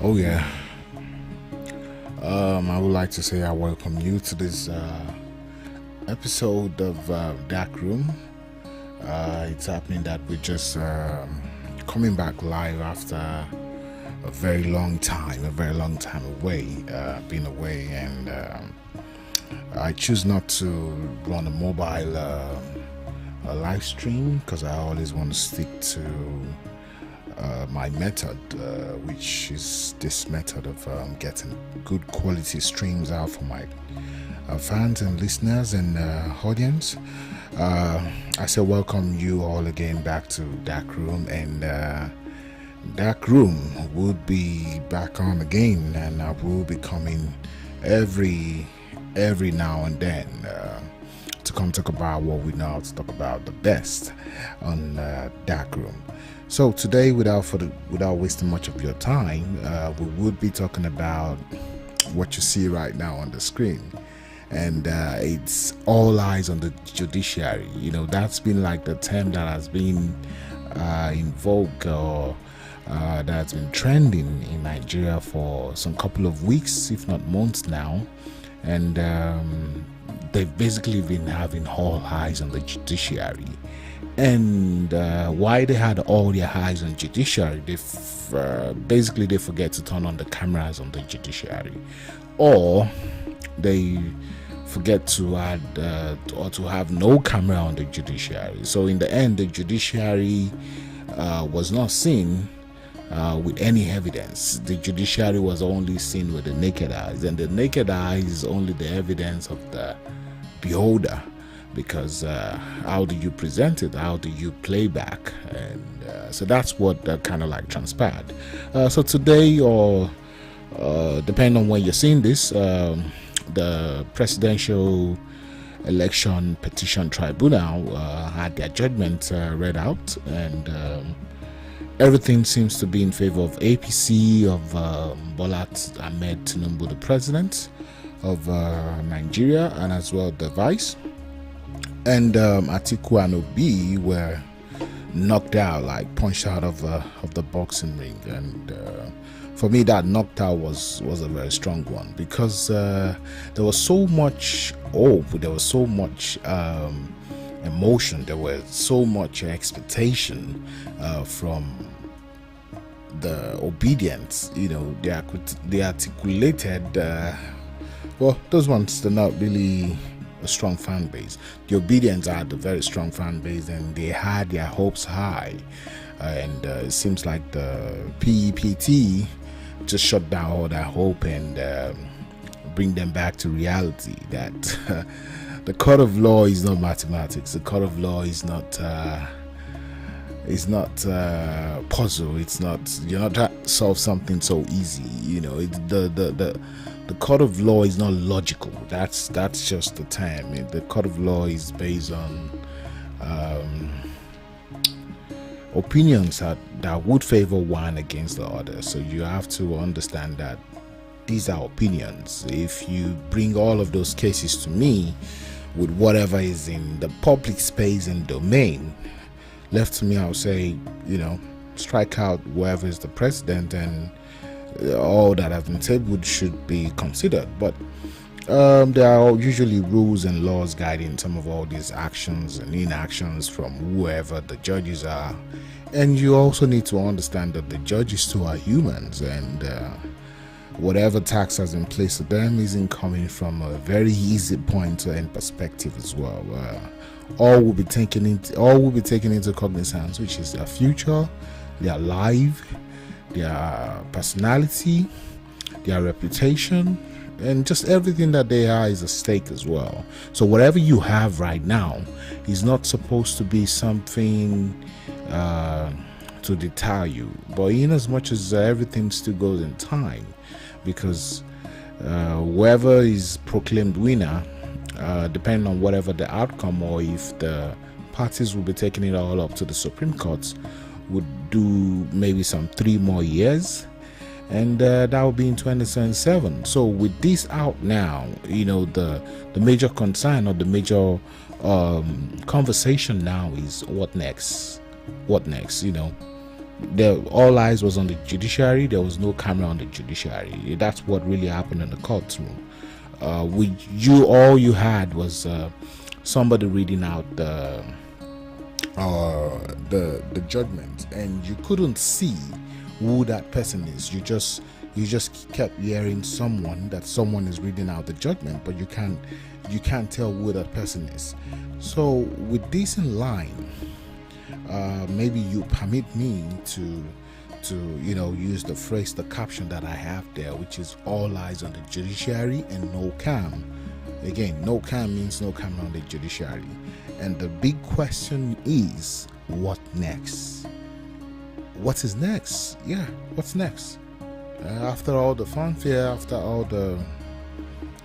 Oh yeah. I would like to say I welcome you to this episode of Dark Room. It's happening that we're just coming back live after a very long time away, been away, and I choose not to run a mobile live stream because I always want to stick to my method, which is this method of getting good quality streams out for my fans and listeners and audience. I say welcome you all again back to Dark Room, and Dark Room will be back on again, and I will be coming every now and then to come talk about what we know how to talk about the best on Dark Room. So today, without wasting much of your time, we would be talking about what you see right now on the screen, and it's all eyes on the judiciary. You know, that's been like the term that has been in vogue or that's been trending in Nigeria for some couple of weeks, if not months now, and they've basically been having all eyes on the judiciary. And why they had all their eyes on judiciary, basically they forget to turn on the cameras on the judiciary, or they forget to add or to have no camera on the judiciary. So in the end, the judiciary was not seen with any evidence. The judiciary was only seen with the naked eyes, and the naked eye is only the evidence of the beholder. Because how do you present it? How do you play back? And so that's what kind of like transpired. So today, or depending on when you're seeing this, the Presidential Election Petition Tribunal had their judgment read out, and everything seems to be in favor of APC, of Bola Ahmed Tinubu, the president of Nigeria, and as well the vice. And Atiku and Obi were knocked out, like punched out of the boxing ring. And for me, that knocked out was a very strong one, because there was so much hope, there was so much emotion, there was so much expectation from the obedience. You know, they articulated. Well, those ones, they're not really a strong fan base. The obedience had a very strong fan base, and they had their hopes high, and it seems like the PEPT just shut down all that hope and bring them back to reality that the court of law is not mathematics. The court of law is not puzzle. It's not, you're not trying to solve something so easy. You know, it's the court of law is not logical. That's just the term. The court of law is based on opinions that would favor one against the other. So you have to understand that these are opinions. If you bring all of those cases to me with whatever is in the public space and domain, left to me, I'll say, you know, strike out whoever is the president, and all that have been tabled should be considered. But there are usually rules and laws guiding some of all these actions and inactions from whoever the judges are. And you also need to understand that the judges too are humans, and whatever tax has been placed to them isn't coming from a very easy point and perspective as well. All will be taken into cognizance, which is their future, their life, their personality, their reputation, and just everything that they are is at stake as well. So whatever you have right now is not supposed to be something to deter you, but in as much as everything still goes in time, because whoever is proclaimed winner, depending on whatever the outcome, or if the parties will be taking it all up to the Supreme Court, would do maybe some 3 more years, and that will be in 2027. So with this out now, you know, the major concern or the major conversation now is what next. You know, All eyes was on the judiciary. There was no camera on the judiciary. That's what really happened in the courtroom. All you had was somebody reading out the judgment, and you couldn't see who that person is. You just kept hearing that someone is reading out the judgment, but you can't tell who that person is. So with this in line, maybe you permit me to use the caption that I have there, which is all eyes on the judiciary and no cam. Again, no cam means no camera on the judiciary. And the big question is, what next? What is next? Yeah, what's next? After all the fanfare, after all the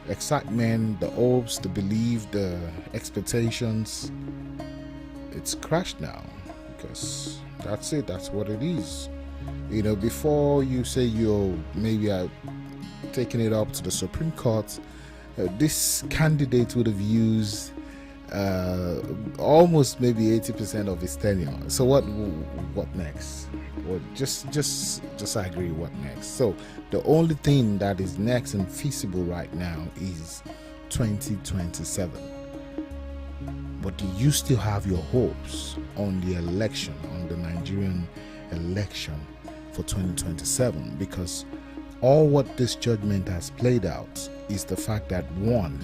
excitement, the hopes, the belief, the expectations, it's crashed now, because that's it. That's what it is. Before you say you're maybe taking it up to the Supreme Court, this candidate would have used almost maybe 80% of his tenure. So what next? Well, just I agree. What next? So the only thing that is next and feasible right now is 2027. But do you still have your hopes on the election, on the Nigerian election for 2027? Because all what this judgment has played out is the fact that, one,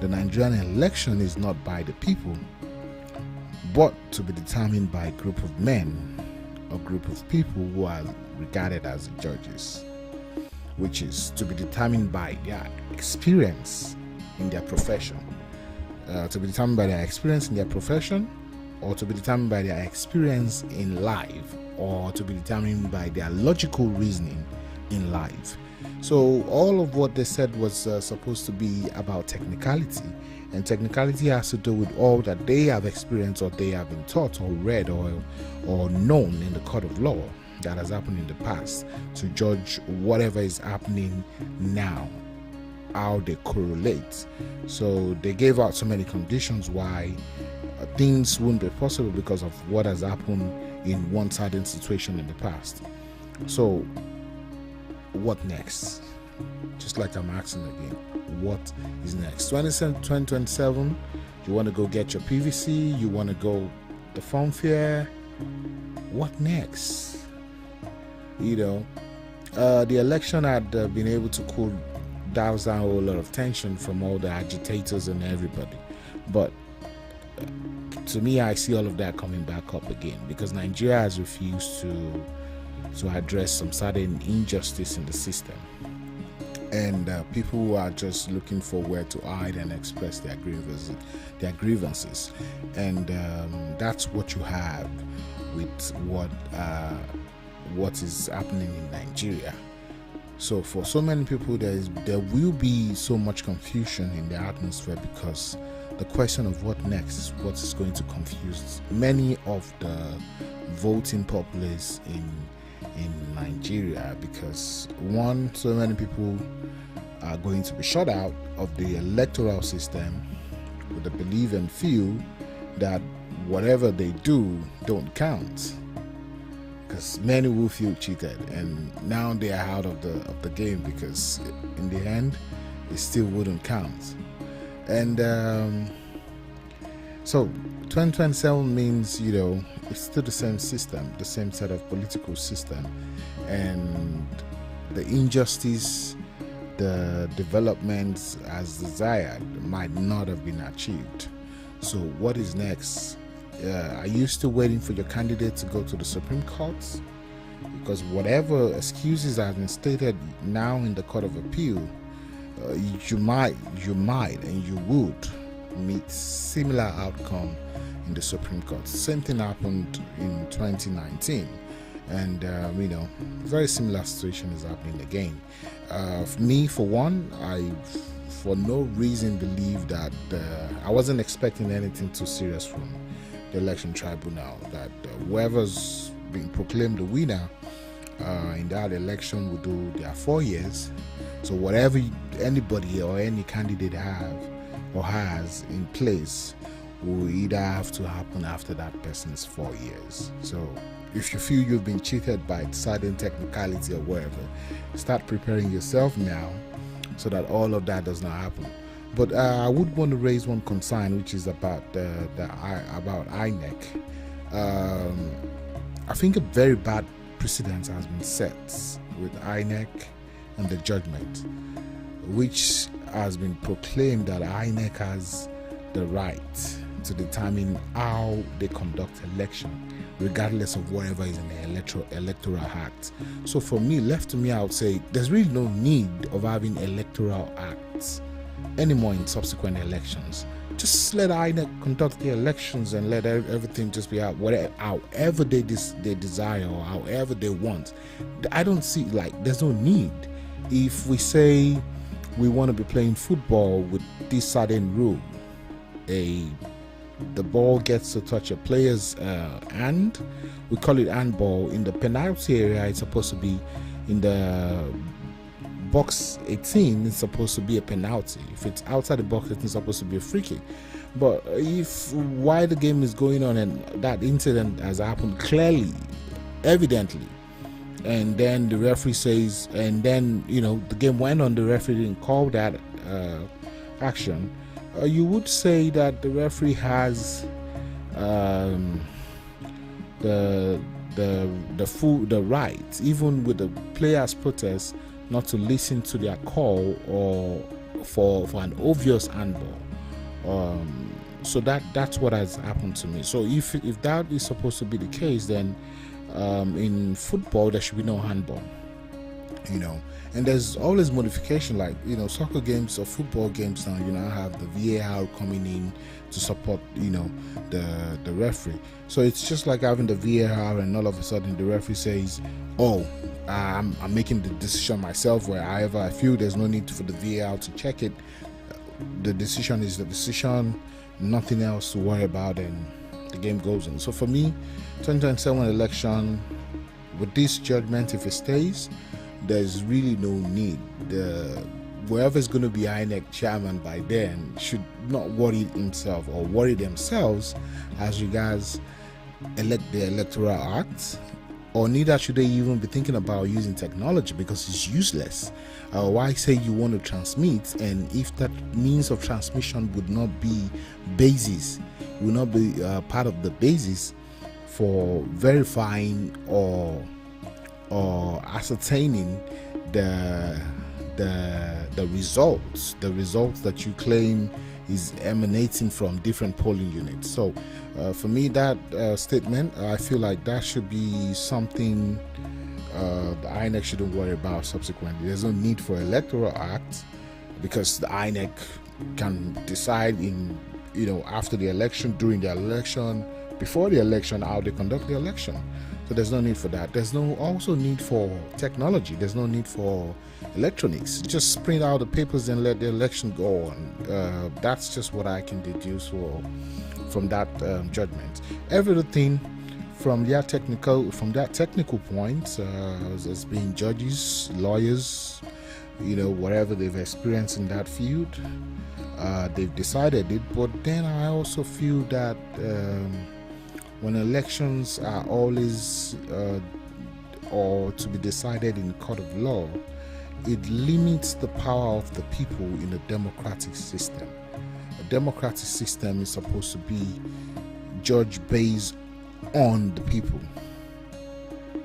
the Nigerian election is not by the people, but to be determined by a group of men or group of people who are regarded as the judges, which is to be determined by their experience in their profession, or to be determined by their experience in life, or to be determined by their logical reasoning in life. So all of what they said was supposed to be about technicality, and technicality has to do with all that they have experienced, or they have been taught or read or known in the court of law that has happened in the past, to judge whatever is happening now, how they correlate. So they gave out so many conditions why things wouldn't be possible because of what has happened in one certain situation in the past. So what next? Just like I'm asking again, what is next? 2027, you want to go get your PVC, you want to go the fanfare, what next? The election had been able to cool down a whole lot of tension from all the agitators and everybody, but to me, I see all of that coming back up again, because Nigeria has refused to address some certain injustice in the system, and people who are just looking for where to hide and express their grievances, and that's what you have with what is happening in Nigeria. So for so many people, there will be so much confusion in the atmosphere, because the question of what next is what is going to confuse many of the voting populace in Nigeria, because one, so many people are going to be shut out of the electoral system with the belief and feel that whatever they do don't count, because many will feel cheated, and now they are out of the game, because in the end it still wouldn't count. And so 2027 means, it's still the same system, the same set of political system, and the injustice, the developments as desired might not have been achieved. So what is next? Are you still waiting for your candidate to go to the Supreme Court? Because whatever excuses have been stated now in the Court of Appeal, you might and you would meet similar outcome in the Supreme Court. Same thing happened in 2019, and very similar situation is happening again. Me, for one, I for no reason believe that I wasn't expecting anything too serious from the election tribunal, that whoever's being proclaimed the winner in that election will do their 4 years. So whatever anybody or any candidate have or has in place will either have to happen after that person's 4 years. So if you feel you've been cheated by certain technicality or whatever, start preparing yourself now so that all of that does not happen. But I would want to raise one concern, which is about about INEC. I think a very bad precedent has been set with INEC and the judgment, which has been proclaimed that INEC has the right to determine how they conduct election, regardless of whatever is in the electoral act. So for me, left to me, I would say there's really no need of having electoral acts anymore in subsequent elections. Just let INEC conduct the elections and let everything just be out however they desire or however they want. I don't see, like, there's no need. If we say we want to be playing football with this certain rule, the ball gets to touch a player's hand, we call it handball. In the penalty area, it's supposed to be in the box 18, it's supposed to be a penalty. If it's outside the box 18, it's supposed to be a free kick. But if while the game is going on and that incident has happened clearly, evidently, and then the referee says, and then the game went on, the referee didn't call that action, you would say that the referee has the right, even with the players' protest, not to listen to their call or for an obvious handball. So that's what has happened to me. So if that is supposed to be the case, then in football there should be no handball. And there's always modification, like soccer games or football games now. I have the VAR coming in to support the referee. So it's just like having the VAR, and all of a sudden the referee says, "Oh, I'm making the decision myself." Wherever I feel there's no need for the VAR to check it. The decision is the decision, nothing else to worry about, and the game goes on. So for me, 2027 election, with this judgment, if it stays, there's really no need. Whoever's going to be INEC chairman by then should not worry himself or worry themselves as regards elect the electoral act, or neither should they even be thinking about using technology, because it's useless. Why say you want to transmit, and if that means of transmission would not be part of the basis for verifying or ascertaining the results that you claim is emanating from different polling units. So for me, that statement, I feel like that should be something the INEC shouldn't worry about subsequently. There's no need for electoral act, because the INEC can decide after the election, during the election, before the election, how they conduct the election. So there's no need for that. There's also need for technology. There's no need for electronics. Just print out the papers and let the election go on. That's just what I can deduce from that judgment. Everything from that technical point, as being judges, lawyers, whatever they've experienced in that field, they've decided it. But then I also feel that when elections are always or to be decided in the court of law, it limits the power of the people in a democratic system. A democratic system is supposed to be judged based on the people.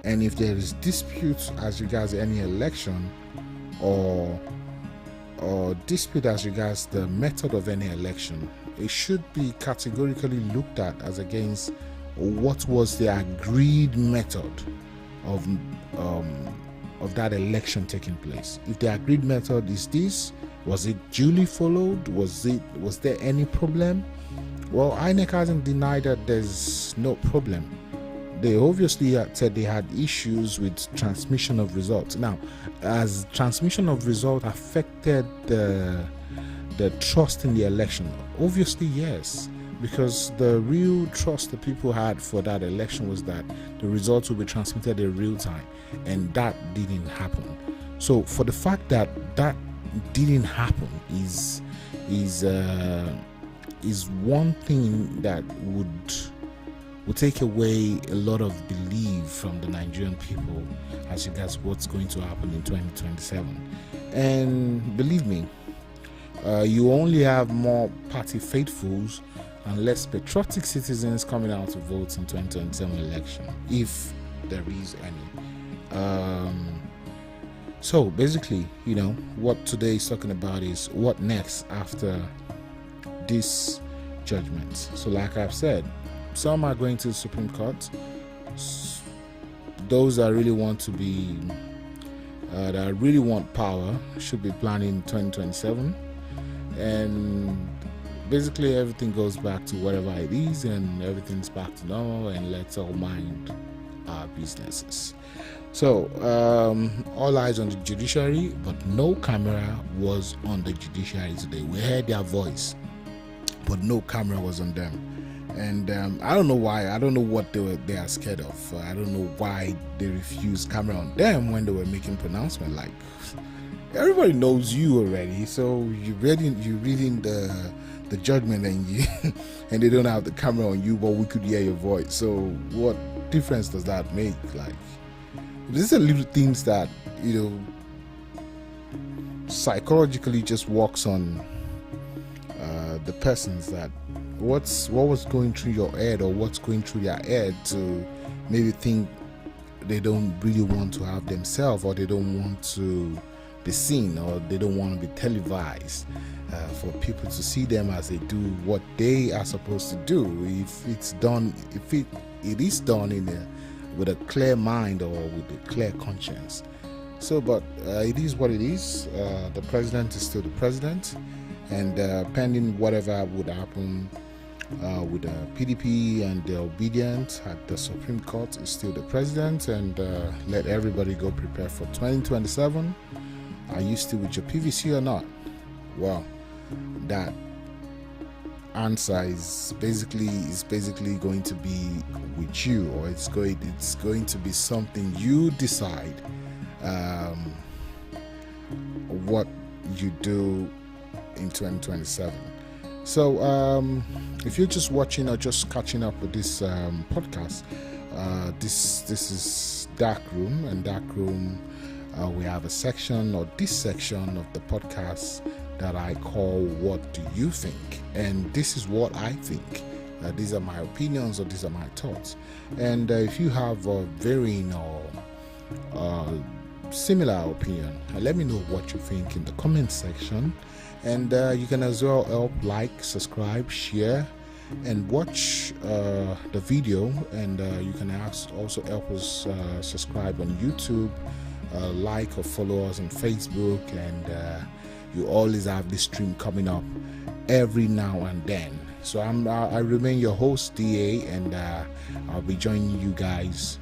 And if there is dispute as regards any election or dispute as regards the method of any election, it should be categorically looked at as against what was the agreed method of that election taking place. If the agreed method is this, was it duly followed? Was there any problem? Well, INEC hasn't denied that there's no problem. They obviously said they had issues with transmission of results. Now, as transmission of results affected the trust in the election, obviously yes, because the real trust the people had for that election was that the results would be transmitted in real time, and that didn't happen. So for the fact that that didn't happen is one thing that would will take away a lot of belief from the Nigerian people as regards what's going to happen in 2027. And believe me, you only have more party faithfuls and less patriotic citizens coming out to vote in 2027 election, if there is any. So basically, what today is talking about is what next after this judgment. So like I've said, some are going to the Supreme Court. Those that really want to be, that really want power, should be planning 2027. And basically everything goes back to whatever it is, and everything's back to normal, and let's all mind our businesses. So all eyes on the judiciary, but no camera was on the judiciary today. We heard their voice, but no camera was on them. And I don't know why. I don't know what they are scared of. I don't know why they refused camera on them when they were making pronouncement. Like, everybody knows you already, so you're reading the judgment, and and they don't have the camera on you, but we could hear your voice. So what difference does that make? Like, these are little things that psychologically just works on the persons, that what was going through your head, or what's going through their head, to maybe think they don't really want to have themselves, or they don't want to be seen, or they don't want to be televised, for people to see them as they do what they are supposed to do. If it is done with a clear mind, or with a clear conscience. So, but it is what it is. The president is still the president, and pending whatever would happen with the PDP and the obedient at the Supreme Court, is still the president. And let everybody go prepare for 2027. Are you still with your PVC or not? Well, that answer is basically going to be with you, or it's going to be something you decide what you do in 2027. So if you're just watching or just catching up with this podcast, this is Dark Room, and Dark Room, we have a section, or this section of the podcast, that I call What Do You Think? And this is what I think. These are my opinions, or these are my thoughts. And if you have a varying or similar opinion, let me know what you think in the comment section. And you can as well help like, subscribe, share, and watch the video. And you can also help us subscribe on YouTube, like or follow us on Facebook, and you always have this stream coming up every now and then. So I remain your host, DA, and I'll be joining you guys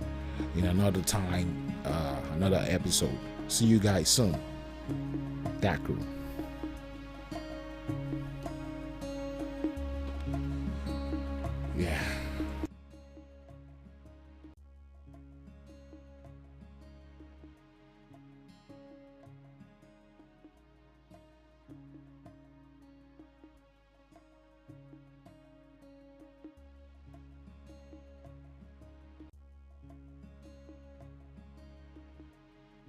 in another time, another episode. See you guys soon. Dark Room.